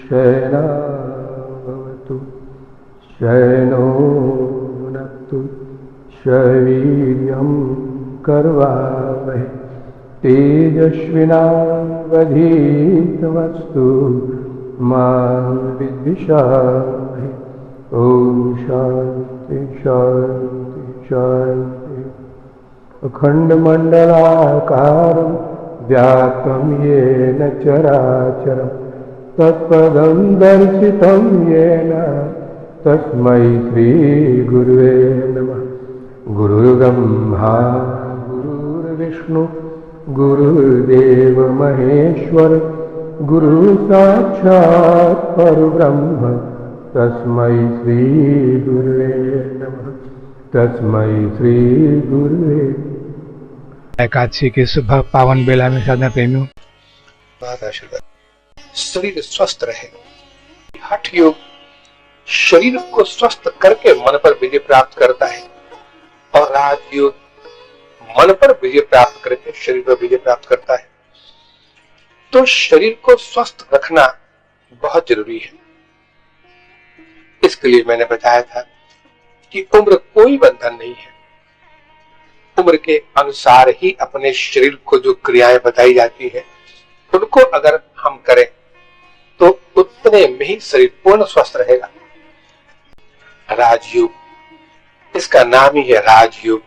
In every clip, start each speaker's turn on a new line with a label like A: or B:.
A: शयनावतु शयनो भुनक्तु शवीर्यं कर्वावहै तेजस्विनावधीतमस्तु मा विद्विषावहै। ओम शांति शांति शांति। अखंडमंडलाकारं व्याप्तं येन चराचरं तत्पदं दर्शितं येन तस्मै श्री गुरुवे नमः। गुरुर्ब्रह्मा गुरुर्विष्णु गुरुर्देव महेश्वर गुरुसाक्षात् परब्रह्म तस्मै श्री गुरुवे नमः। तस्मै श्री गुरुवे।
B: एकादशी के सुबह पावन बेला में साधना प्रेमियों,
C: शरीर स्वस्थ रहे। हठ योग शरीर को स्वस्थ करके मन पर विजय प्राप्त करता है और राजयोग मन पर विजय प्राप्त करके शरीर पर विजय प्राप्त करता है। तो शरीर को स्वस्थ रखना बहुत जरूरी है। इसके लिए मैंने बताया था कि उम्र कोई बंधन नहीं है। उम्र के अनुसार ही अपने शरीर को जो क्रियाएं बताई जाती है उनको अगर हम करें तो उतने में ही शरीर पूर्ण स्वस्थ रहेगा। राजयोग, इसका नाम ही है राजयोग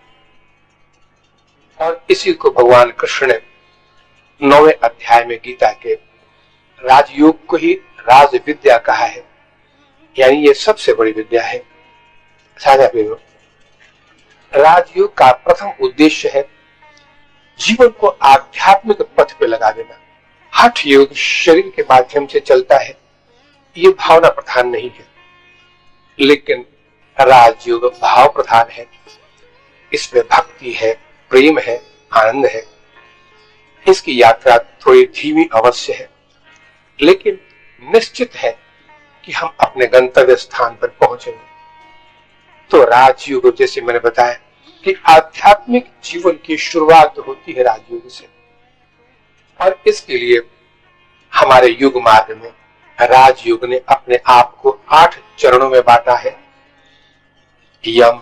C: और इसी को भगवान कृष्ण ने 9वें अध्याय में गीता के राजयोग को ही राज विद्या कहा है, यानी ये सबसे बड़ी विद्या है। साझा प्रेमियों, राजयोग का प्रथम उद्देश्य है जीवन को आध्यात्मिक पथ पे लगा देना। हठ योग शरीर के माध्यम से चलता है, ये भावना प्रधान नहीं है, लेकिन राजयोग भाव प्रधान है। इसमें भक्ति है, प्रेम है, आनंद है। इसकी यात्रा थोड़ी धीमी अवश्य है, लेकिन निश्चित है कि हम अपने गंतव्य स्थान पर पहुंचेंगे। तो राजयोग, जैसे मैंने बताया कि आध्यात्मिक जीवन की शुरुआत होती है राजयोग से, और इसके लिए हमारे युग मार्ग में राजयोग ने अपने आप को 8 चरणों में बांटा है। यम,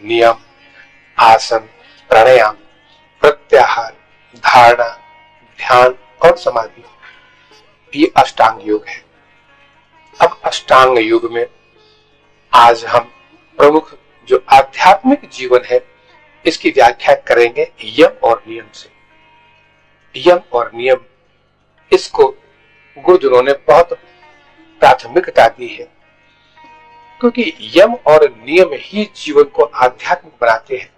C: नियम, आसन, प्राणायाम, प्रत्याहार, धारणा, ध्यान और समाधि, ये अष्टांग योग है। अब अष्टांग योग में आज हम प्रमुख जो आध्यात्मिक जीवन है इसकी व्याख्या करेंगे यम और नियम से। यम और नियम, इसको गुरुजनों ने बहुत प्राथमिकता दी है, क्योंकि यम और नियम ही जीवन को आध्यात्मिक बनाते हैं।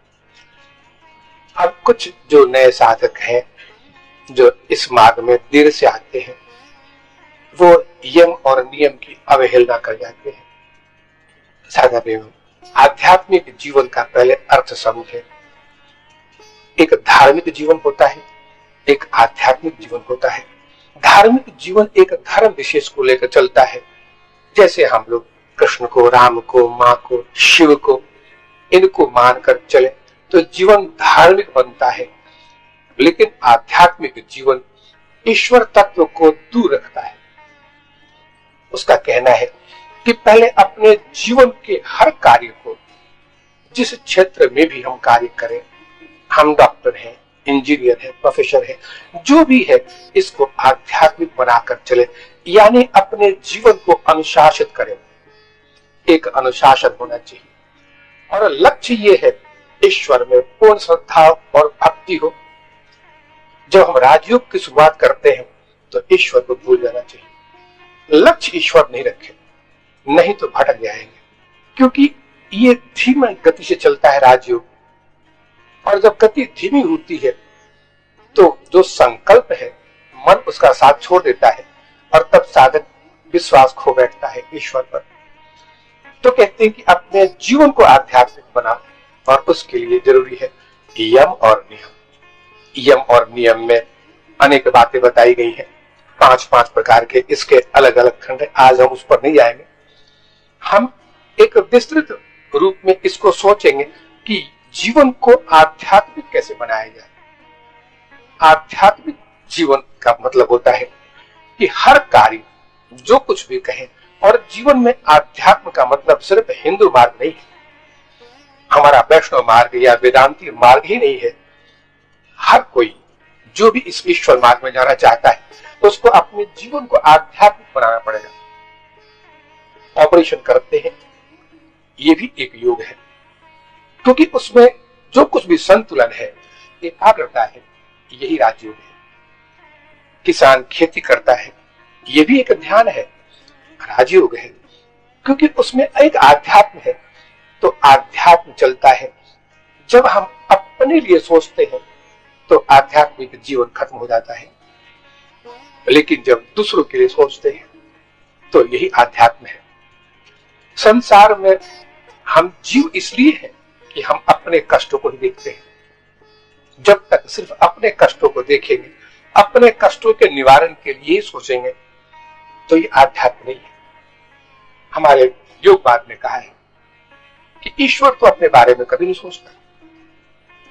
C: अब कुछ जो नए साधक हैं जो इस मार्ग में देर से आते हैं, वो यम और नियम की अवहेलना कर जाते हैं। साधा प्रेम, आध्यात्मिक जीवन का पहले अर्थ समझे। एक धार्मिक जीवन होता है, एक आध्यात्मिक जीवन होता है। धार्मिक जीवन एक धर्म विशेष को लेकर चलता है, जैसे हम लोग कृष्ण को, राम को, माँ को, शिव को, इनको मानकर चले तो जीवन धार्मिक बनता है। लेकिन आध्यात्मिक जीवन ईश्वर तत्व को दूर रखता है। उसका कहना है कि पहले अपने जीवन के हर कार्य को, जिस क्षेत्र में भी हम कार्य करें, हम डॉक्टर हैं, इंजीनियर है, प्रोफेसर है, जो भी है, इसको आध्यात्मिक बनाकर चले, यानी अपने जीवन को अनुशासित करें। एक अनुशासन होना चाहिए और लक्ष्य ये है ईश्वर में पूर्ण श्रद्धा और भक्ति हो। जब हम राजयोग की शुरुआत करते हैं तो ईश्वर को भूल जाना चाहिए। लक्ष्य ईश्वर नहीं रखे, नहीं तो भटक जाएंगे, क्योंकि ये धीमी गति से चलता है राजयोग। और जब गति धीमी होती है तो जो संकल्प है मन उसका साथ छोड़ देता है और तब साधक विश्वास खो बैठता है ईश्वर पर। तो कहते हैं कि अपने जीवन को आध्यात्मिक बना, और उसके लिए जरूरी है यम और नियम। यम और नियम में अनेक बातें बताई गई हैं, 5 प्रकार के इसके अलग अलग खंड। आज हम उस पर नहीं जाएंगे, हम एक विस्तृत रूप में इसको सोचेंगे कि जीवन को आध्यात्मिक कैसे बनाया जाए। आध्यात्मिक जीवन का मतलब होता है कि हर कार्य जो कुछ भी कहें, और जीवन में आध्यात्म का मतलब सिर्फ हिंदू मार्ग नहीं है, हमारा वैष्णव मार्ग या वेदांती मार्ग ही नहीं है। हर कोई जो भी इस ईश्वर मार्ग में जाना चाहता है तो उसको अपने जीवन को आध्यात्मिक बनाना पड़ेगा। ऑपरेशन करते हैं, ये भी एक योग है, क्योंकि उसमें जो कुछ भी संतुलन है, एकाग्रता है, यही राजयोग है। किसान खेती करता है, ये भी एक ध्यान है, राजयोग है, क्योंकि उसमें एक आध्यात्म है। तो आध्यात्म चलता है। जब हम अपने लिए सोचते हैं तो आध्यात्मिक जीवन खत्म हो जाता है, लेकिन जब दूसरों के लिए सोचते हैं तो यही आध्यात्म है। संसार में हम जीव इसलिए हैं कि हम अपने कष्टों को ही देखते हैं। जब तक सिर्फ अपने कष्टों को देखेंगे, अपने कष्टों के निवारण के लिए सोचेंगे, तो ये आध्यात्म नहीं है। हमारे योगवाद ने कहा है कि ईश्वर तो अपने बारे में कभी नहीं सोचता।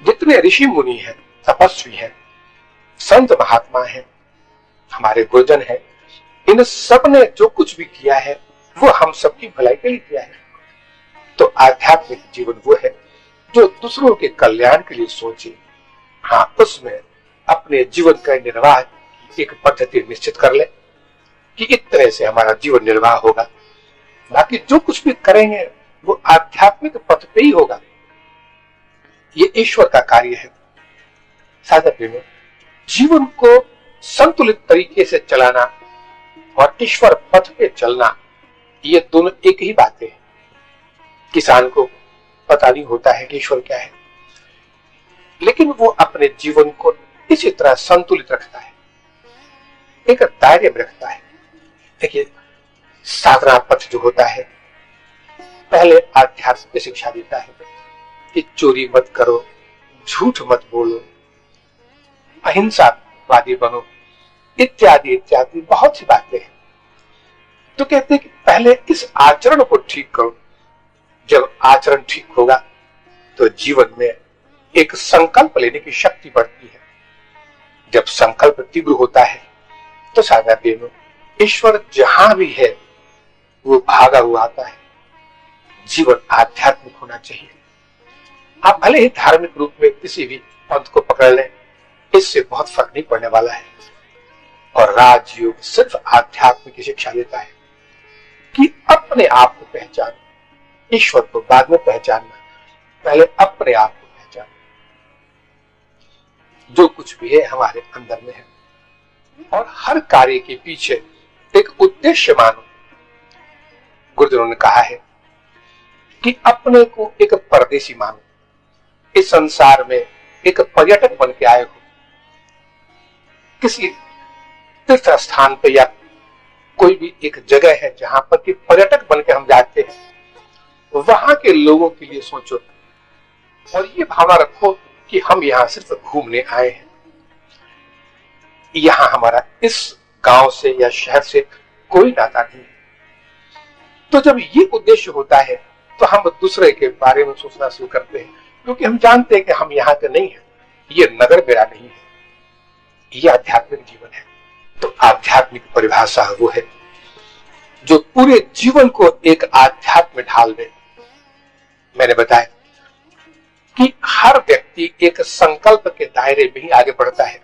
C: जितने ऋषि मुनि हैं, तपस्वी हैं, संत महात्मा हैं, हमारे गुरुजन हैं, इन सब ने जो कुछ भी किया है वो हम सबकी भलाई के लिए किया है। तो आध्यात्मिक जीवन वो है जो दूसरों के कल्याण के लिए सोचे, हाँ, उसमें अपने जीवन का निर्वाह की एक पद्धति निश्चित कर ले कि इतने से हमारा जीवन निर्वाह होगा। बाकी जो कुछ भी करेंगे वो आध्यात्मिक पथ पे ही होगा। ये ईश्वर का कार्य है। साधक में जीवन को संतुलित तरीके से चलाना और ईश्वर पथ पे चलना, ये दोनों एक ही बातें हैं। किसान को पता नहीं होता है कि ईश्वर क्या है, लेकिन वो अपने जीवन को इसी तरह संतुलित रखता है, एक दायरे में रखता है। देखिए, साधना पथ जो होता है, पहले आध्यात्म की शिक्षा देता है कि चोरी मत करो, झूठ मत बोलो, अहिंसावादी बनो, इत्यादि इत्यादि बहुत सी बातें हैं। तो कहते हैं कि पहले इस आचरण को ठीक करो। जब आचरण ठीक होगा तो जीवन में एक संकल्प लेने की शक्ति बढ़ती है। जब संकल्प तीव्र होता है तो साधना में ईश्वर जहां भी है वो भागा हुआ आता है। जीवन आध्यात्मिक होना चाहिए। आप भले ही धार्मिक रूप में किसी भी पंथ को पकड़ लें, इससे बहुत फर्क नहीं पड़ने वाला है। और राजयोग सिर्फ आध्यात्म की शिक्षा देता है कि अपने आप को पहचानो, ईश्वर को बाद में पहचानना, पहले अपने आप को पहचानो। जो कुछ भी है हमारे अंदर में है, और हर कार्य के पीछे एक उद्देश्य मानो। गुरुजनों ने कहा है कि अपने को एक परदेशी मानो। इस संसार में एक पर्यटक बन के आए हो, किसी तीर्थ स्थान पे या कोई भी एक जगह है जहां पर कि पर्यटक बन के हम जाते हैं, वहां के लोगों के लिए सोचो और ये भावना रखो कि हम यहां सिर्फ घूमने आए हैं। यहां हमारा इस गांव से या शहर से कोई नाता नहीं है। तो जब ये उद्देश्य होता है तो हम दूसरे के बारे में सोचना शुरू करते हैं, क्योंकि हम जानते हैं कि हम यहाँ के नहीं है, ये नगर मेरा नहीं है। ये आध्यात्मिक जीवन है। तो आध्यात्मिक परिभाषा वो है जो पूरे जीवन को एक आध्यात्म में ढाल दे। मैंने बताया कि हर व्यक्ति एक संकल्प के दायरे में ही आगे बढ़ता है।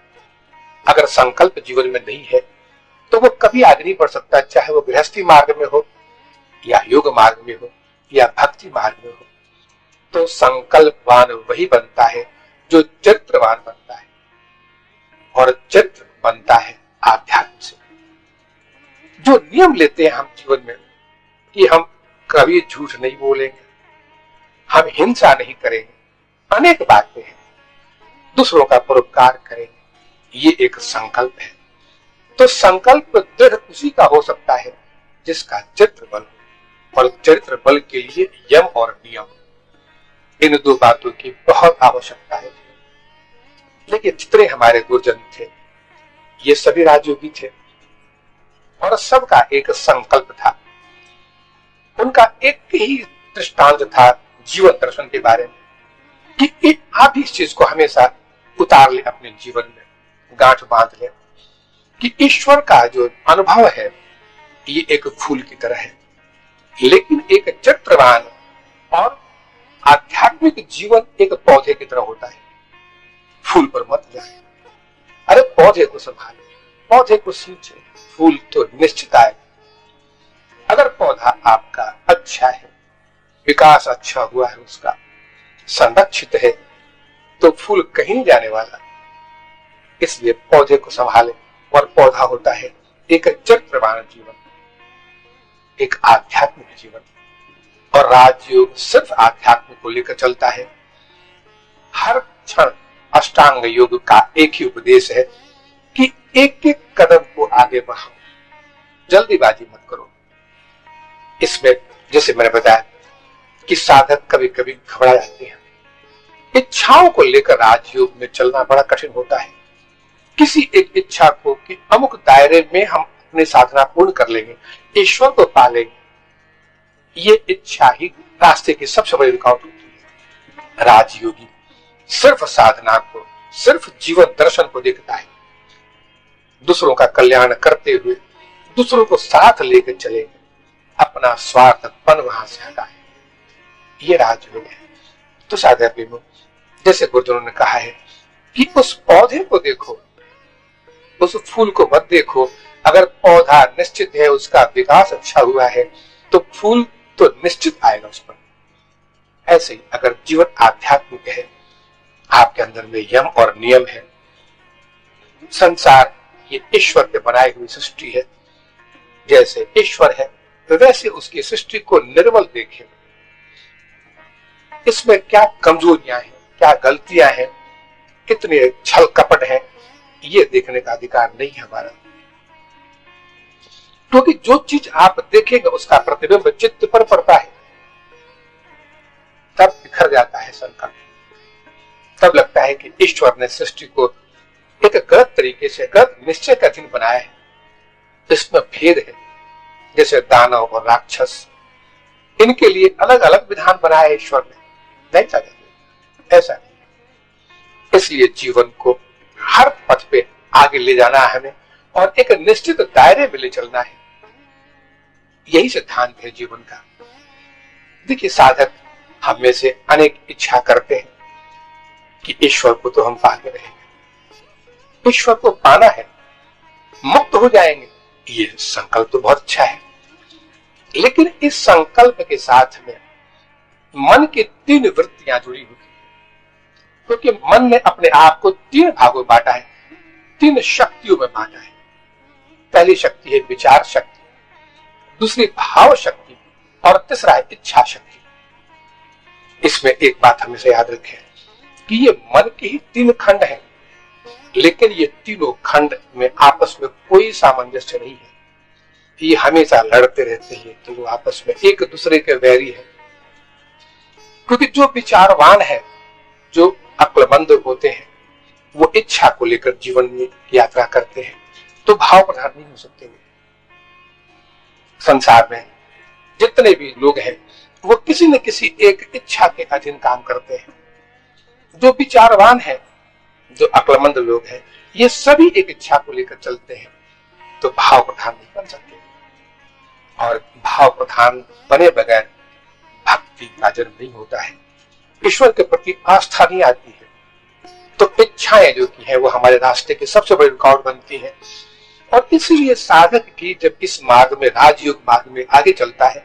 C: अगर संकल्प जीवन में नहीं है तो वो कभी आगे नहीं बढ़ सकता, चाहे वो गृहस्थी मार्ग में हो या योग मार्ग में हो या भक्ति मार्ग में हो। तो संकल्पवान वही बनता है जो चरित्रवान बनता है, और चरित्र बनता है आध्यात्म से। जो नियम लेते हैं हम जीवन में कि हम कभी झूठ नहीं बोलेंगे, हम हिंसा नहीं करेंगे, अनेक बातें हैं, दूसरों का परोपकार करेंगे, ये एक संकल्प है। तो संकल्प दृढ़ उसी का हो सकता है जिसका चरित्र बल हो, और चरित्र बल के लिए यम और नियम, इन दो बातों की बहुत आवश्यकता है। लेकिन जितने हमारे गुरुजन थे ये सभी राजयोगी थे, और सबका एक संकल्प था। उनका एक ही दृष्टांत था जीवन दर्शन के बारे में कि आप इस चीज को हमेशा उतार ले अपने जीवन में, गांठ बांध ले कि ईश्वर का जो अनुभव है, ये एक फूल की तरह है, लेकिन एक चरित्रवान और आध्यात्मिक जीवन एक पौधे की तरह होता है। फूल पर मत जाए, अरे पौधे को संभाले, पौधे को सींचे, फूल तो निश्चित आए। अगर पौधा आपका अच्छा है, विकास अच्छा हुआ है, उसका संरक्षित है, तो फूल कहीं नहीं जाने वाला। इसलिए पौधे को संभाले, और पौधा होता है एक चरित्रवान जीवन, एक आध्यात्मिक जीवन। और राजयोग सिर्फ आध्यात्मिक को लेकर चलता है। हर क्षण अष्टांग योग का एक ही उपदेश है कि एक एक कदम को आगे बढ़ाओ, जल्दीबाजी मत करो। इसमें जैसे मैंने बताया कि साधक कभी कभी घबरा जाते हैं। इच्छाओं को लेकर राजयोग में चलना बड़ा कठिन होता है। किसी एक इच्छा को कि अमुक दायरे में हम अपनी साधना पूर्ण कर लेंगे, ईश्वर को पा लेंगे, ये इच्छा ही रास्ते की सबसे बड़ी रुकावट होती है। राजयोगी सिर्फ साधना को, सिर्फ जीवन दर्शन को देखता है। दूसरों का कल्याण करते हुए दूसरों को साथ लेकर चलेंगे, अपना स्वार्थपन वहां से हटाए, ये राजयोग है। तो साधक प्रेमियों, जैसे गुरुजनों ने कहा है कि उस पौधे को देखो, उस फूल को मत देखो। अगर पौधा निश्चित है, उसका विकास अच्छा हुआ है, तो फूल तो निश्चित आएगा उस पर। ऐसे ही अगर जीवन आध्यात्मिक है, आपके अंदर में यम और नियम है, संसार ये ईश्वर के बनाई हुई सृष्टि है, जैसे ईश्वर है वैसे उसकी सृष्टि को निर्मल देखें। इसमें क्या कमजोरियां हैं, क्या गलतियां हैं, कितने छल कपट हैं, ये देखने का अधिकार नहीं है हमारा। क्योंकि जो चीज आप देखेंगे उसका प्रतिबिंब चित्त पर पड़ता है, तब बिखर जाता है संकल्प। तब लगता है कि ईश्वर ने सृष्टि को एक गलत तरीके से, गलत निश्चय का अधीन बनाया है। इसमें भेद है। जैसे दानव और राक्षस, इनके लिए अलग अलग विधान बनाया है ईश्वर ने, नहीं चाहते, ऐसा नहीं। इसलिए जीवन को हर पथ पे आगे ले जाना है हमें, और एक निश्चित दायरे में ले चलना है। यही सिद्धांत है जीवन का। देखिए, साधक हम में से अनेक इच्छा करते हैं कि ईश्वर को तो हम पाके रहेंगे, ईश्वर को पाना है, मुक्त हो जाएंगे। ये संकल्प तो बहुत अच्छा है, लेकिन इस संकल्प के साथ में मन की 3 वृत्तियां जुड़ी हुई, क्योंकि मन ने अपने आप को 3 भागों में बांटा है, 3 शक्तियों में बांटा है। पहली शक्ति है विचार शक्ति, दूसरी भाव शक्ति, और तीसरा है इच्छा शक्ति। इसमें एक बात हमेशा याद रखें कि ये मन के ही 3 खंड हैं, लेकिन ये तीनों खंड में आपस में कोई सामंजस्य नहीं है। ये हमेशा लड़ते रहते हैं, तीनों आपस में एक दूसरे के वैरी है। क्योंकि जो विचारवान है, जो अक्लमंद होते हैं, वो इच्छा को लेकर जीवन में यात्रा करते हैं, तो भाव प्रधान नहीं हो सकते। संसार में जितने भी लोग हैं, वो किसी न किसी एक इच्छा के अधीन काम करते हैं। जो विचारवान है, जो अक्लमंद लोग हैं, ये सभी एक इच्छा को लेकर चलते हैं, तो भाव प्रधान नहीं बन सकते। और भाव प्रधान बने बगैर भक्ति का जन्म नहीं होता है, ईश्वर के प्रति आस्था नहीं आती है। तो इच्छाएं जो की है वो हमारे रास्ते की सबसे बड़ी रुकावट बनती है। और इसीलिए साधक की जब इस मार्ग में, राजयोग मार्ग में आगे चलता है,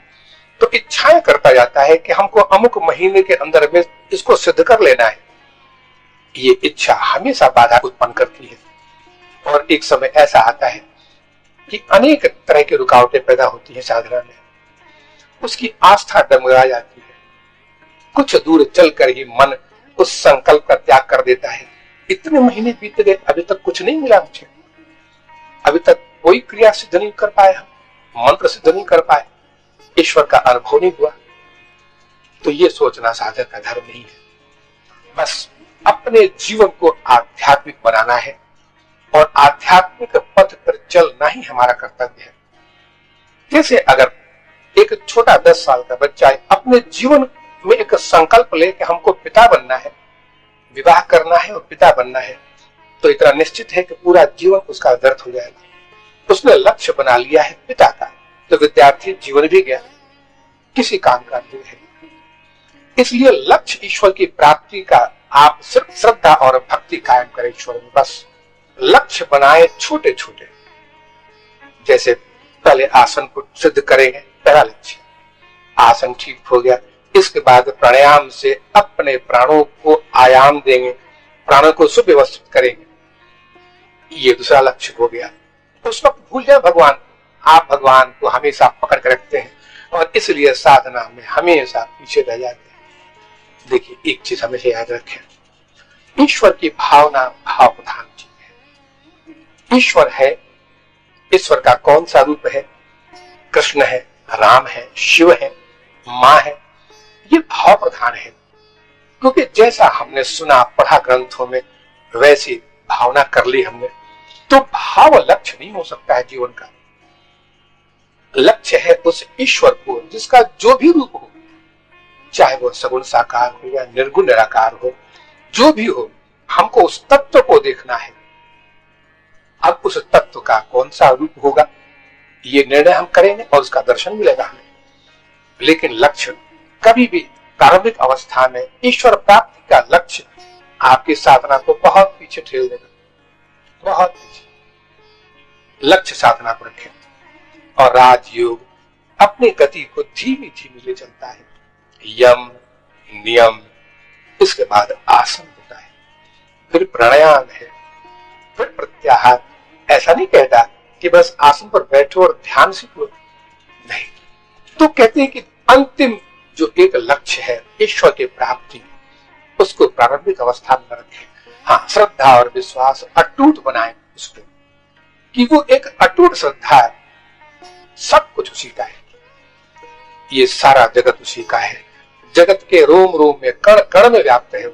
C: तो इच्छाएं करता जाता है कि हमको अमुक महीने के अंदर में इसको सिद्ध कर लेना है। ये इच्छा हमेशा बाधा उत्पन्न करती है, और एक समय ऐसा आता है कि अनेक तरह की रुकावटें पैदा होती है साधना में। उसकी आस्था डगमगा जाती है। कुछ दूर चलकर ही मन उस संकल्प का त्याग कर देता है। इतने महीने बीत गए, अभी तक कुछ नहीं मिला मुझे, अभी तक कोई क्रिया सिद्ध नहीं कर पाए, हम मंत्र सिद्ध नहीं कर पाए, ईश्वर का अनुभव नहीं हुआ। तो ये सोचना साधक का धर्म नहीं है। बस अपने जीवन को आध्यात्मिक बनाना है, और आध्यात्मिक पथ पर चलना ही हमारा कर्तव्य है। जैसे अगर एक छोटा 10 साल का बच्चा अपने जीवन में एक संकल्प ले कि हमको पिता बनना है, विवाह करना है और पिता बनना है, तो इतना निश्चित है कि पूरा जीवन उसका व्यर्थ हो जाएगा। उसने लक्ष्य बना लिया है पिता का, तो विद्यार्थी जीवन भी गया, किसी काम का नहीं है। इसलिए लक्ष्य ईश्वर की प्राप्ति का आप सिर्फ श्रद्धा और भक्ति कायम करें ईश्वर में, बस लक्ष्य बनाए छोटे छोटे। जैसे पहले आसन को सिद्ध करेंगे, पहला लक्ष्य आसन ठीक हो गया, इसके बाद प्राणायाम से अपने प्राणों को आयाम देंगे, प्राणों को सुव्यवस्थित करेंगे, ये दूसरा लक्ष्य हो गया। उस वक्त भूल जाए भगवान, आप भगवान को हमेशा पकड़ कर रखते हैं और इसलिए साधना में हमेशा पीछे रह जाते हैं। देखिए एक चीज हमेशा याद रखें, ईश्वर की भावना भाव प्रधान चीज है। ईश्वर है, ईश्वर का कौन सा रूप है? कृष्ण है, राम है, शिव है, मां है, ये भाव प्रधान है। क्योंकि जैसा हमने सुना पढ़ा ग्रंथों में, वैसी भावना कर ली हमने, तो भाव लक्ष्य नहीं हो सकता है जीवन का। लक्ष्य है उस ईश्वर को जिसका जो भी रूप हो, चाहे वो सगुण साकार हो या निर्गुण निराकार हो, जो भी हो, हमको उस तत्व को देखना है। अब उस तत्व का कौन सा रूप होगा, ये निर्णय हम करेंगे और उसका दर्शन मिलेगा हमें। लेकिन लक्ष्य कभी भी प्रारंभिक अवस्था में ईश्वर प्राप्ति का लक्ष्य आपकी साधना को बहुत पीछे ठेल देगा, बहुत पीछे। लक्ष्य साधना को रखें और राजयोग अपनी गति को धीमी धीमी ले चलता है। यम, नियम, इसके बाद आसन होता है, फिर प्राणायाम है, फिर प्रत्याहार। ऐसा नहीं कहता कि बस आसन पर बैठो और ध्यान सीखो, नहीं। तो कहते हैं कि अंतिम जो एक लक्ष्य है ईश्वर की प्राप्ति, उसको प्रारंभिक अवस्था में रखें। हाँ, श्रद्धा और विश्वास अटूट बनाएं उसको, कि वो एक अटूट श्रद्धा है, सब कुछ उसी का है, ये सारा जगत उसी का है, जगत के रोम रोम में कण कण में व्याप्त है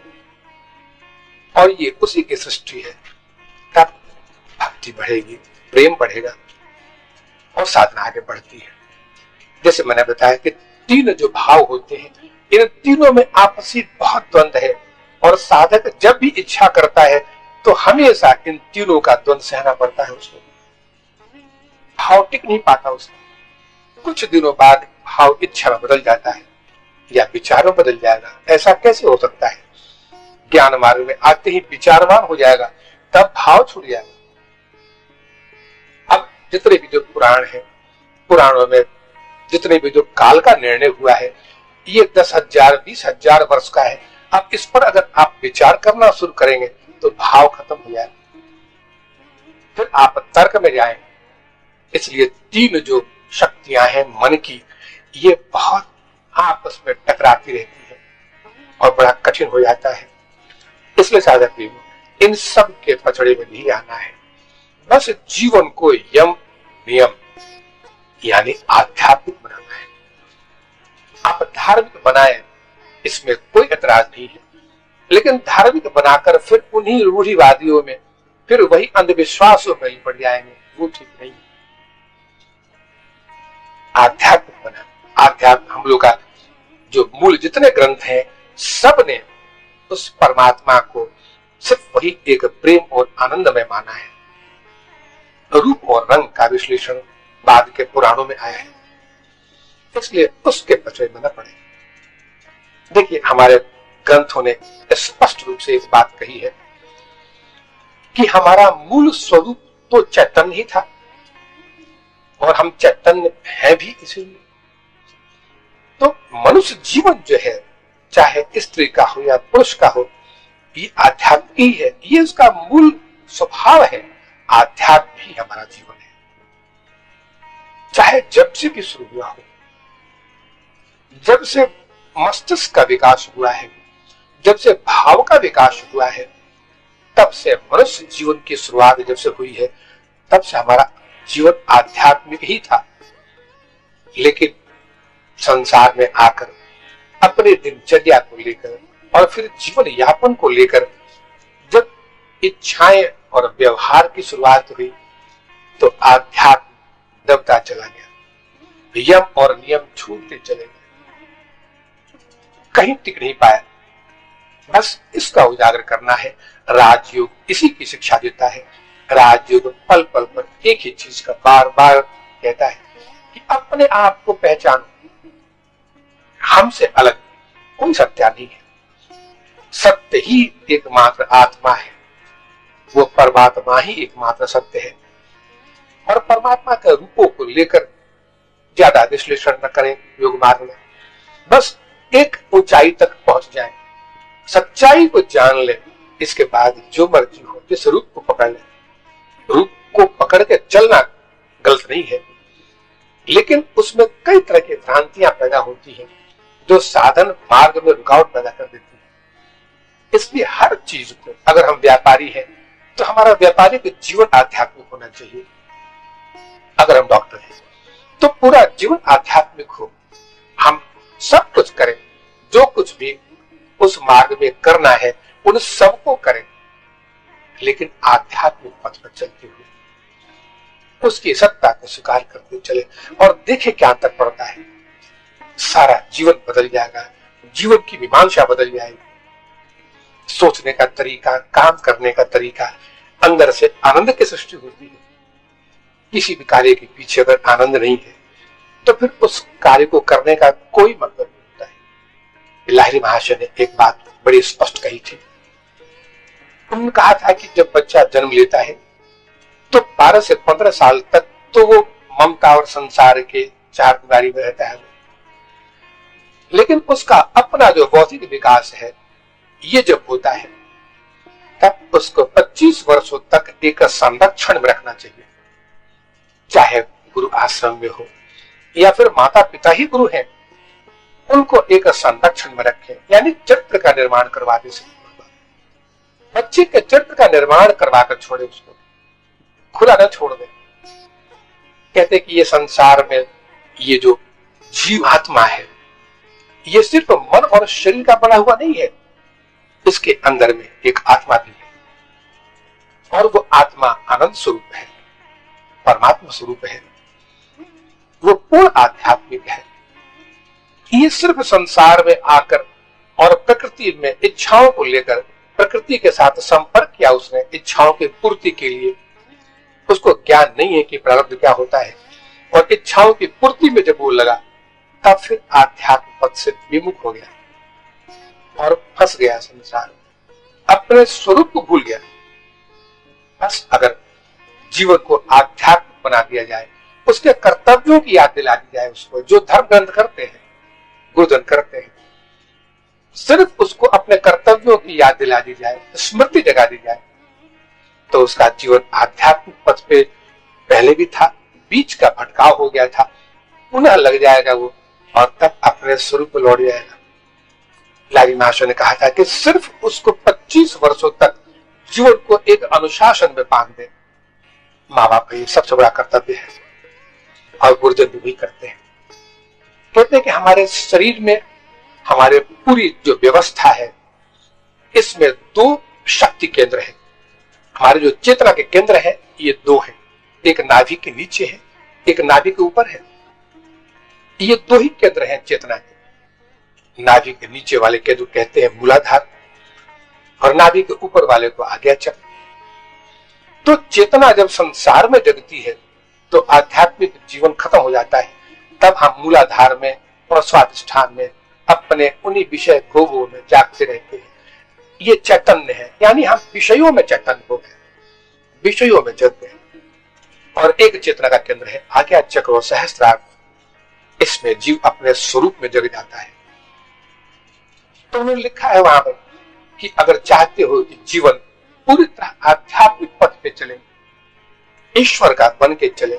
C: और ये उसी की सृष्टि है। तब भक्ति बढ़ेगी, प्रेम बढ़ेगा और साधना आगे बढ़ती है। जैसे मैंने बताया कि तीन जो भाव होते हैं, इन तीनों में आपसी बहुत द्वंद्व है और साधक जब भी इच्छा करता है तो हमेशा इन तीनों का द्वंद्व सहना पड़ता है उसको। भाव टिक नहीं पाता उसका, कुछ दिनों बाद भाव इच्छा में बदल जाता है या विचारों बदल जाएगा। ऐसा कैसे हो सकता है? ज्ञान मार्ग में आते ही विचारवान हो जाएगा, तब भाव छूट जाएगा। अब जितने भी जो पुराण है, पुराणों में जितने भी जो काल का निर्णय हुआ है, ये 10,000 20,000 वर्ष का है। अब इस पर अगर आप विचार करना शुरू करेंगे तो भाव खत्म हो जाएगा, फिर आप तर्क में जाएंगे। इसलिए तीन जो शक्तियां हैं मन की, ये बहुत आपस में टकराती रहती है और बड़ा कठिन हो जाता है। इसलिए साधक भी इन सब के पचड़े में नहीं आना है, बस जीवन को यम नियम यानी आध्यात्मिक बनाना है। आप धार्मिक बनाए, इसमें कोई एतराज नहीं है, लेकिन धार्मिक बनाकर फिर उन्हीं रूढ़िवादियों में, फिर वही अंधविश्वासों में पड़ जाएंगे, वो ठीक नहीं। आध्यात्मिक बना, आध्यात्म हम लोग का जो मूल जितने ग्रंथ हैं, सब ने उस परमात्मा को सिर्फ वही एक प्रेम और आनंद में माना है। रूप और रंग का विश्लेषण बाद के पुराणों में आया है, इसलिए उसके पचड़े में न पड़े। देखिए हमारे ग्रंथों ने स्पष्ट रूप से एक बात कही है कि हमारा मूल स्वरूप तो चैतन्य ही था और हम चैतन्य है भी इसीलिए। तो मनुष्य जीवन जो है, चाहे स्त्री का हो या पुरुष का हो, ये आध्यात्म ही है, ये उसका मूल स्वभाव है। आध्यात्म ही हमारा जीवन है, चाहे जब से भी शुरू हुआ हो, जब से मस्तिष्क का विकास हुआ है, जब से भाव का विकास हुआ है, तब से मनुष्य जीवन की शुरुआत जब से हुई है, तब से हमारा जीवन आध्यात्मिक ही था। लेकिन संसार में आकर अपने दिनचर्या को लेकर और फिर जीवन यापन को लेकर जब इच्छाएं और व्यवहार की शुरुआत हुई, तो आध्यात्म दबता चला गया, यम और नियम छूटते चले गए, कहीं टिक नहीं पाया। बस इसका उजागर करना है। राजयोग इसी की शिक्षा देता है। राजयोग पल पल पर एक ही चीज का बार बार कहता है कि अपने आप को पहचानो। हमसे अलग कोई सत्य नहीं है, सत्य ही एकमात्र आत्मा है, वो परमात्मा ही एकमात्र सत्य है। और परमात्मा के रूपों को लेकर ज्यादा विश्लेषण न करें योग मार्ग में, बस एक ऊंचाई तक पहुंच जाएं, सच्चाई को जान ले, इसके बाद जो मर्जी हो जिस रूप को पकड़ ले। रूप को पकड़ के चलना गलत नहीं है, लेकिन उसमें कई तरह की भ्रांतियां पैदा होती हैं जो साधन मार्ग में रुकावट पैदा कर देती है। इसलिए हर चीज को, अगर हम व्यापारी हैं तो हमारा व्यापारिक जीवन आध्यात्मिक होना चाहिए। अगर हम डॉक्टर हैं तो पूरा जीवन आध्यात्मिक हो। हम सब कुछ करें, जो कुछ भी उस मार्ग में करना है उन सबको करें, लेकिन आध्यात्मिक पथ पर चलते हुए उसकी सत्ता को स्वीकार करते चले और देखे क्या अंतर पड़ता है। सारा जीवन बदल जाएगा, जीवन की मीमांसा बदल जाएगी, सोचने का तरीका, काम करने का तरीका, अंदर से आनंद की सृष्टि होती है। किसी भी कार्य के पीछे अगर आनंद नहीं है तो फिर उस कार्य को करने का कोई मतलब नहीं होता है। लाहिरी महाशय ने एक बात बड़ी स्पष्ट कही थी। उन्होंने कहा था कि जब बच्चा जन्म लेता है तो 12 से 15 साल तक तो वो ममता और संसार के चार दीवारी में रहता है, लेकिन उसका अपना जो बौद्धिक विकास है ये जब होता है तब उसको 25 वर्षों तक एक संरक्षण में रखना चाहिए। चाहे गुरु आश्रम में हो या फिर माता पिता ही गुरु हैं, उनको एक संरक्षण में रखें, यानी चरित्र का निर्माण करवा दे। बच्चे के चरित्र का निर्माण करवा कर छोड़े, उसको खुला न छोड़ दे। कहते कि ये संसार में ये जो जीवात्मा है ये सिर्फ मन और शरीर का बना हुआ नहीं है, इसके अंदर में एक आत्मा भी है और वो आत्मा आनंद स्वरूप है, परमात्मा स्वरूप है, वो पूर्ण आध्यात्मिक है। ये सिर्फ संसार में आकर और प्रकृति में इच्छाओं को लेकर प्रकृति के साथ संपर्क किया उसने इच्छाओं की पूर्ति के लिए, उसको ज्ञान नहीं है कि प्रारब्ध क्या होता है, और इच्छाओं की पूर्ति में जब वो लगा तब फिर आध्यात्म पथ से विमुख हो गया और फंस गया संसार में, अपने स्वरूप को भूल गया। बस अगर जीवन को आध्यात्मिक बना दिया जाए, उसके कर्तव्यों की याद दिला दी जाए, उसको जो धर्म ग्रंथ करते हैं, गुरुजन करते हैं, सिर्फ उसको अपने कर्तव्यों की याद दिला दी जाए, स्मृति जगा दी जाए, तो उसका जीवन आध्यात्मिक पथ पे पहले भी था, बीच का भटकाव हो गया था, पुनः लग जाएगा वो और तब अपने स्वरूप लौट जाएगा। लाहिरी महाशय ने कहा था कि सिर्फ उसको 25 वर्षों तक जीवन को एक अनुशासन में बांध दे। माँ बाप का ये सबसे बड़ा कर्तव्य है और गुरुजन भी करते हैं। कहते हैं कि हमारे शरीर में हमारे पूरी जो व्यवस्था है इसमें 2 शक्ति केंद्र है। हमारे जो चेतना के केंद्र है ये 2 है, एक नाभि के नीचे है, एक नाभि के ऊपर है। ये 2 ही केंद्र हैं चेतना के। नाभि के नीचे वाले केंद्र कहते हैं मूलाधार और नाभि के ऊपर वाले को आज्ञा चक्र। तो चेतना जब संसार में जगती है तो आध्यात्मिक जीवन खत्म हो जाता है, तब हम मूलाधार में और स्वाधिष्ठान में अपने उन्हीं विषय भोगों में जागते रहते हैं। ये चैतन्य है, यानी हम विषयों में चैतन्य हो गए, विषयों में जग गए। और एक चेतना का केंद्र है आज्ञा चक्र और सहस्त्रार, इसमें जीव अपने स्वरूप में जग जाता है। तो उन्होंने लिखा है वहां पर कि अगर चाहते हो कि जीवन पूरी तरह आध्यात्मिक पथ पे चले, ईश्वर का बन के चले,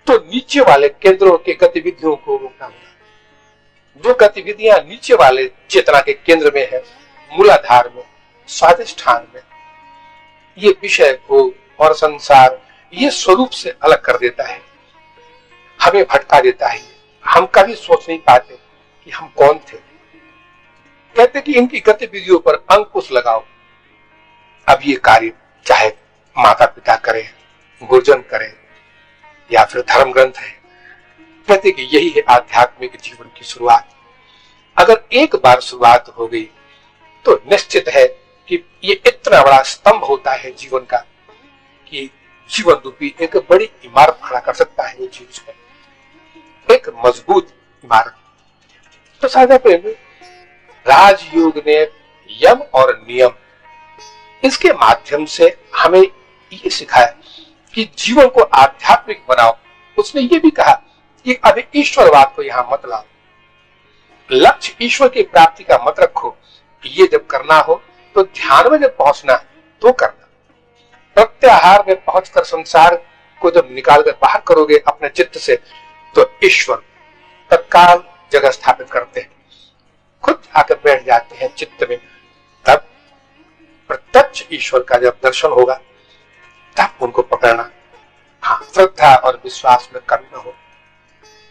C: तो नीचे वाले केंद्रों के गतिविधियों को रोकना होगा। जो गतिविधियां नीचे वाले चेतना के केंद्र में है, मूलाधार में, स्वाधिष्ठान में, ये विषय भोग और संसार ये स्वरूप से अलग कर देता है, हमें भटका देता है। हम कभी सोच नहीं पाते कि हम कौन थे। कहते कि इनकी गतिविधियों पर अंकुश लगाओ। अब ये कार्य चाहे माता पिता करें, गुरुजन करें या फिर धर्म ग्रंथ है, कहते कि यही है आध्यात्मिक जीवन की शुरुआत। अगर एक बार शुरुआत हो गई तो निश्चित है कि ये इतना बड़ा स्तंभ होता है जीवन का कि जीवन रूपी एक बड़ी इमारत खड़ा कर सकता है ये चीज को। एक मजबूत इमारत। तो साझा प्रेमी, राजयोग ने यम और नियम, इसके माध्यम से हमें ये सिखाया कि जीवन को आध्यात्मिक बनाओ। उसने ये भी कहा कि अभी ईश्वरवाद को यहां मत लाओ, लक्ष्य ईश्वर की प्राप्ति का मत रखो। ये जब करना हो तो ध्यान में जब पहुंचना तो करना, प्रत्याहार में पहुंचकर संसार को जब निकालकर बाहर करोगे अपने चित्त से, तो ईश्वर तत्काल जगह स्थापित करते हैं, खुद आकर बैठ जाते हैं चित्त में। तब प्रत्यक्ष ईश्वर का जब दर्शन होगा तब उनको पकड़ना। हाँ, श्रद्धा और विश्वास में कमी न हो,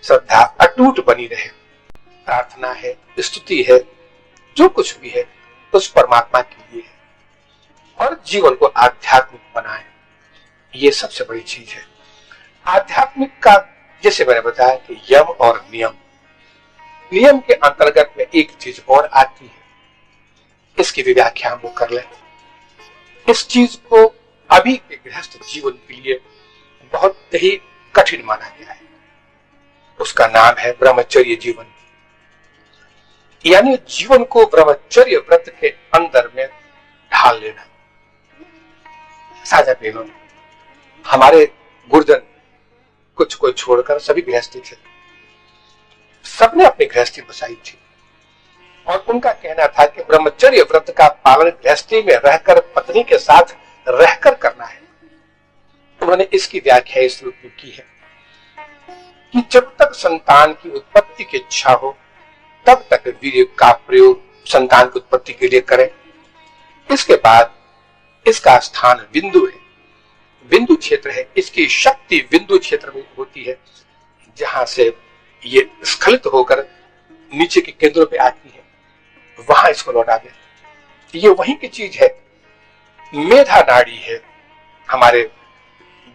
C: श्रद्धा अटूट बनी रहे। प्रार्थना है, स्तुति है, जो कुछ भी है उस परमात्मा के लिए है, और जीवन को आध्यात्मिक बनाए, ये सबसे बड़ी चीज है। आध्यात्मिक का जैसे मैंने बताया कि यम और नियम, नियम के अंतर्गत में एक चीज और आती है, इसकी भी व्याख्या हम लोग कर लें। इस चीज को अभी के गृहस्थ जीवन के लिए बहुत ही कठिन माना गया है। उसका नाम है ब्रह्मचर्य जीवन, यानी जीवन को ब्रह्मचर्य व्रत के अंदर में ढाल लेना। साझा प्रेम, हमारे गुरुजन कुछ को छोड़कर सभी गृहस्थी थे, सबने अपनी गृहस्थी बसाई थी, और उनका कहना था कि ब्रह्मचर्य व्रत का पालन गृहस्थी में रहकर पत्नी के साथ रहकर करना है। उन्होंने इसकी व्याख्या इस रूप में की है कि जब तक संतान की उत्पत्ति की इच्छा हो तब तक वीर्य का प्रयोग संतान की उत्पत्ति के लिए करें। इसके बाद इसका स्थान बिंदु है, बिंदु क्षेत्र है, इसकी शक्ति बिंदु क्षेत्र में होती है, जहां से ये स्खलित होकर नीचे के केंद्रों पे आती है, वहां इसको लौटा दे। ये वहीं की चीज है। मेधा नाड़ी है हमारे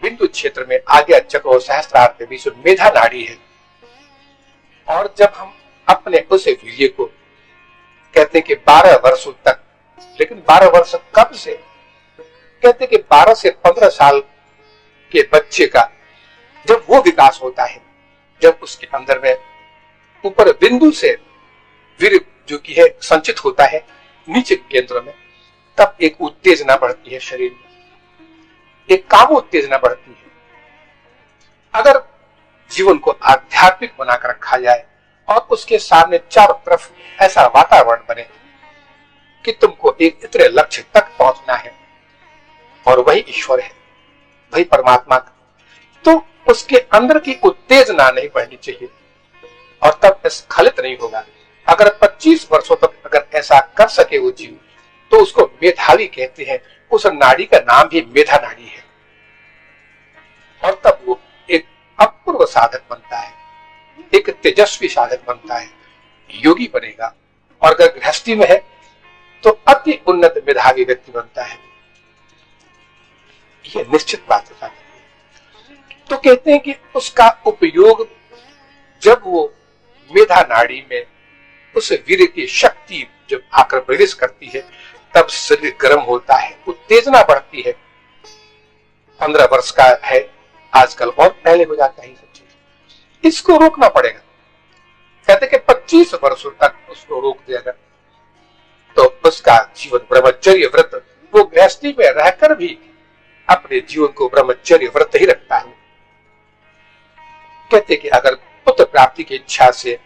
C: बिंदु क्षेत्र में, आगे चक्र और सहस्त्रार के बीच में मेधा नाड़ी है। और जब हम अपने उस वीर्य को कहते हैं कि 12 वर्षों तक, लेकिन 12 वर्ष कब से? कहते हैं कि 12 से 15 साल के बच्चे का जब वो विकास होता है, जब उसके अंदर में ऊपर बिंदु से वीर्य जो कि है संचित होता है नीचे केंद्र में, तब एक उत्तेजना बढ़ती है शरीर में, एक काम उत्तेजना बढ़ती है। अगर जीवन को आध्यात्मिक बनाकर रखा जाए और उसके सामने चारों तरफ ऐसा वातावरण बने कि तुमको एक इतने लक्ष्य तक पहुंचना है और वही ईश्वर है, वही परमात्मा, तो उसके अंदर की उत्तेजना नहीं बढ़नी चाहिए और तब स्खलित नहीं होगा। अगर 25 वर्षों तक अगर ऐसा कर सके वो जीव, तो उसको मेधावी कहते हैं। उस नाड़ी का नाम भी मेधा नाड़ी है, और तब वो एक अपूर्व साधक बनता है, एक तेजस्वी साधक बनता है, योगी बनेगा। और अगर गृहस्थी में है तो अति उन्नत मेधावी व्यक्ति बनता है। ये निश्चित बात है। तो कहते हैं कि उसका उपयोग जब वो मेधा नाड़ी में उस वीर्य की शक्ति जब आकर प्रवेश करती है, तब शरीर गर्म होता है, उत्तेजना बढ़ती है। 15 वर्ष का है आजकल, और पहले हो जाता है सब चीज। इसको रोकना पड़ेगा। कहते कि 25 वर्षों तक उसको रोक दिया जाए तो उसका जीवन ब्रह्मचर्य व्रत, वो गृहस्थी में रहकर भी अपने जीवन को ब्रह्मचर्य व्रत ही रखता है। कहते कि अगर पुत्र प्राप्ति की इच्छा से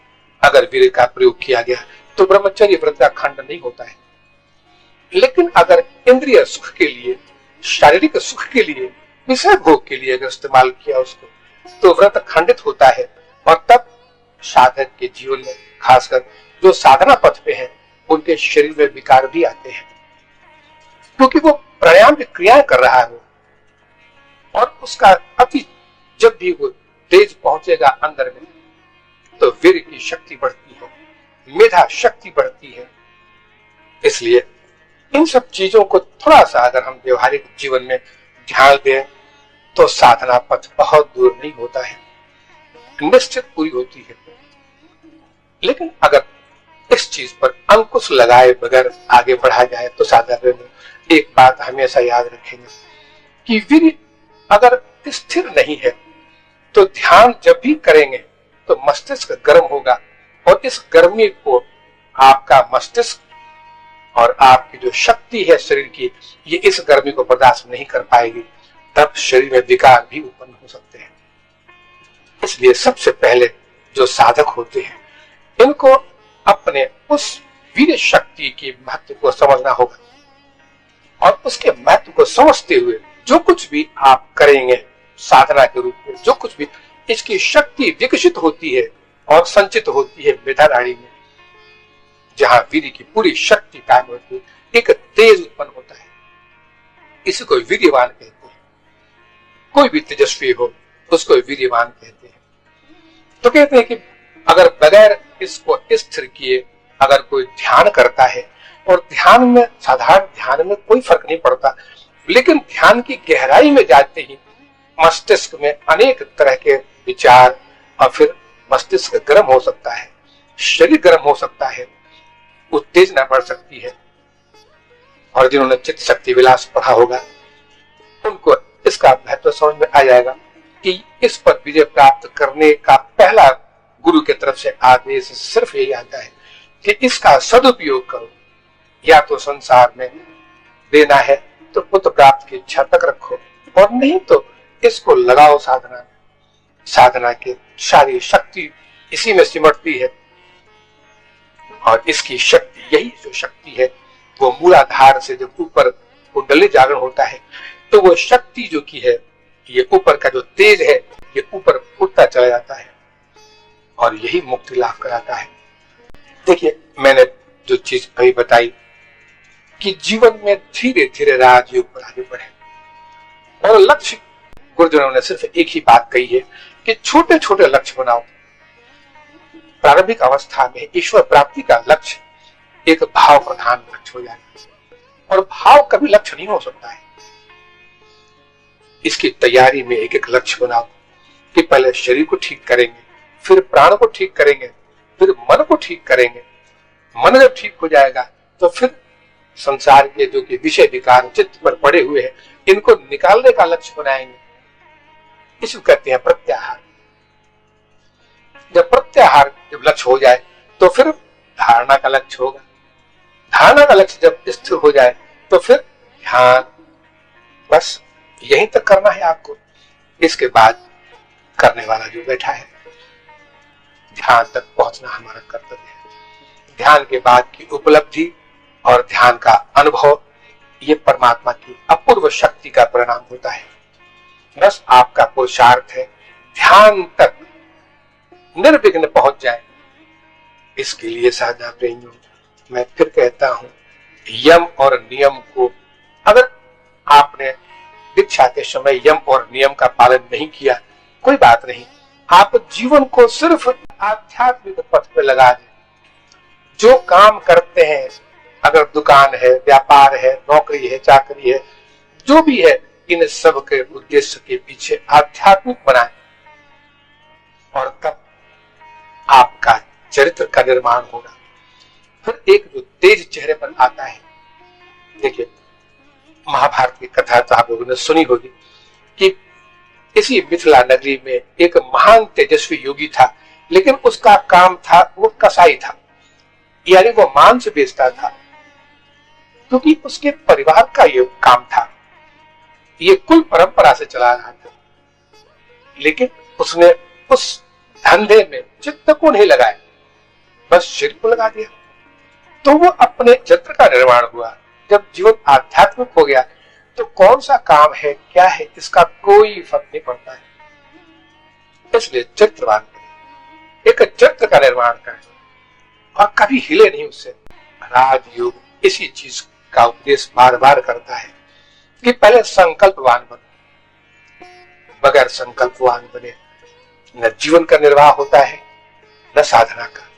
C: अगर वीर्य का प्रयोग किया गया तो ब्रह्मचर्य व्रत का खंड नहीं होता है। लेकिन अगर इंद्रिय सुख के लिए, शारीरिक सुख के लिए, विषय भोग के लिए अगर इस्तेमाल किया उसको, तो व्रत खंडित होता है। और तब साधक के जीवन में, खासकर जो साधना पथ पे हैं, उनके शरीर में विकार भी आते हैं, क्योंकि वो प्राणायाम की क्रियाएं कर रहा है। और उसका अति जब भी वो तेज पहुंचेगा अंदर में, तो वीर्य की शक्ति बढ़ती है, मेधा शक्ति बढ़ती है। इसलिए इन सब चीजों को थोड़ा सा अगर हम व्यवहारिक जीवन में ध्यान दें तो साधना पथ बहुत दूर नहीं होता है, निश्चित पूरी होती है। लेकिन अगर इस चीज पर अंकुश लगाए बगैर आगे बढ़ा जाए तो साधारण एक बात हमेशा याद रखेंगे कि वीर्य अगर स्थिर नहीं है तो ध्यान जब भी करेंगे तो मस्तिष्क गर्म होगा और इस गर्मी को आपका मस्तिष्क और आपकी जो शक्ति है शरीर की, ये इस गर्मी को बर्दाश्त नहीं कर पाएगी, तब शरीर में विकार भी उत्पन्न हो सकते हैं। इसलिए सबसे पहले जो साधक होते हैं, इनको अपने उस वीर शक्ति के महत्व को समझना होगा और उसके महत्व को समझते हुए जो कुछ भी आप करेंगे साधना के रूप में, जो कुछ भी इसकी शक्ति विकसित होती है और संचित होती है मेधा नाड़ी में, जहां वीर्य की पूरी शक्ति कायम होती है, एक तेज उत्पन्न होता है। इसी को वीर्यवान कहते हैं। कोई भी तेजस्वी हो उसको वीर्यवान कहते हैं। तो कहते हैं कि अगर बगैर इसको स्थिर किए अगर कोई ध्यान करता है, और ध्यान में, साधारण ध्यान में कोई फर्क नहीं पड़ता, लेकिन ध्यान की गहराई में जाते ही मस्तिष्क में अनेक तरह के विचार, और फिर मस्तिष्क गर्म हो सकता है, शरीर गर्म हो सकता है, उत्तेजना बढ़ सकती है। और जिन्होंने चित्त शक्ति विलास पढ़ा होगा उनको इसका महत्व समझ में आ जाएगा कि इस पर विजय प्राप्त करने का पहला गुरु की तरफ से आदेश सिर्फ यही आता है कि इसका सदुपयोग करो। या तो संसार में देना है तो पुत्र प्राप्त की इच्छा तक रखो, और नहीं तो इसको लगाओ साधना में। साधना की सारी शक्ति इसी में सिमटती है, और इसकी शक्ति, यही जो शक्ति है वो मूलाधार से जब ऊपर कुंडली जागरण होता है तो वो शक्ति जो की है, ये ऊपर का जो तेज है, ये ऊपर उठता चला जाता है और यही मुक्ति लाभ कराता है। देखिए, मैंने जो चीज अभी बताई कि जीवन में धीरे धीरे राजयोग पर आगे बढ़े, और लक्ष्य गुरुजनों ने सिर्फ एक ही बात कही है कि छोटे छोटे लक्ष्य बनाओ। प्रारंभिक अवस्था में ईश्वर प्राप्ति का लक्ष्य एक भाव प्रधान लक्ष्य हो जाएगा, और भाव कभी लक्ष्य नहीं हो सकता है। इसकी तैयारी में एक एक लक्ष्य बनाओ कि पहले शरीर को ठीक करेंगे, फिर प्राण को ठीक करेंगे, फिर मन को ठीक करेंगे। मन जब ठीक हो जाएगा तो फिर संसार के जो कि विषय विकार चित्त पर पड़े हुए हैं, इनको निकालने का लक्ष्य बनाएंगे। इसको कहते हैं प्रत्याहार। जब प्रत्याहार जब लक्ष्य हो जाए तो फिर धारणा का लक्ष्य होगा। धारणा का लक्ष्य जब स्थिर हो जाए तो फिर ध्यान। बस यहीं तक करना है आपको। इसके बाद करने वाला जो बैठा है, ध्यान तक पहुंचना हमारा कर्तव्य है। ध्यान के बाद की उपलब्धि और ध्यान का अनुभव, ये परमात्मा की अपूर्व शक्ति का परिणाम होता है। बस आपका पुरुषार्थ है ध्यान तक निर्विघ्न पहुंच जाए। इसके लिए साधना प्रेमियों, मैं फिर कहता हूं, यम और नियम को, अगर आपने दीक्षा के समय यम और नियम का पालन नहीं किया, कोई बात नहीं, आप जीवन को सिर्फ आध्यात्मिक पथ पे लगा दें। जो काम करते हैं, अगर दुकान है, व्यापार है, नौकरी है, चाकरी है, जो भी है, इन सब के उद्देश्य के पीछे आध्यात्मिक बनाएं, और तब आपका चरित्र का निर्माण होगा। फिर एक जो तेज चेहरे पर आता है। देखिए, महाभारत की कथा तो आप लोगों ने सुनी होगी कि इसी मिथिला नगरी में एक महान तेजस्वी योगी था, लेकिन उसका काम था, वो कसाई था, यानी वो मांस बेचता था, क्योंकि उसके परिवार का ये काम था, ये कुल परंपरा से चला रहा था। लेकिन उसने उस धंधे में चित्त को नहीं लगाया, बस शरीर को लगा दिया। तो वो अपने चरित्र का निर्माण हुआ। जब जीवन आध्यात्मिक हो गया तो कौन सा काम है, क्या है, इसका कोई फर्क नहीं पड़ता है। इसलिए चरित्रवान करें, एक चरित्र का निर्माण करें और कभी हिले नहीं उससे। राजयोग इसी चीज का उपदेश बार बार करता है कि पहले संकल्पवान बनो। बगैर संकल्पवान बने न जीवन का निर्वाह होता है, न साधना का।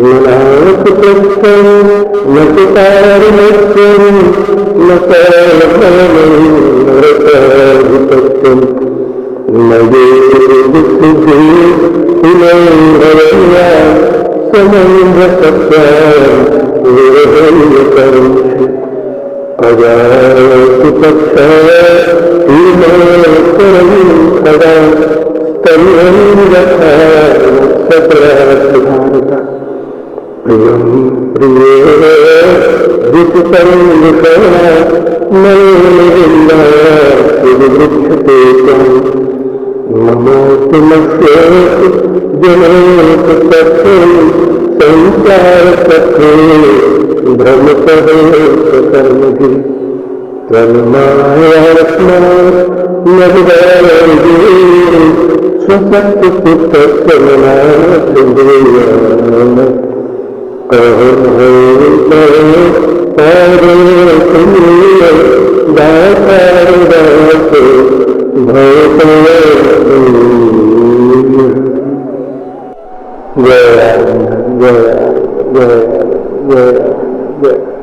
A: मनाकुतस्थं न कुतारमस्तं न कालफलं नरकाधिपत्यं न योगसिद्धि पुनर्भवया समन्वसत्या विरहण्यकरम् अजासुपक्षा हीनकरं सदा स्तम्भं यथा सत्रासुधारता प्रियं प्रियेण विपुतं विषया नैर्विन्द्याद्वृक्षते ममोऽस्तु मस्येति जनोपसत्त्वं संसारचक्रे भ्रमतः सकर्मभिः तन्मायात्मा न विदारयते स्वशक्तिपुत्रस्य मनासिन्धेयान् अहं पादे दातारदासे भवतया जय जय जय जय जय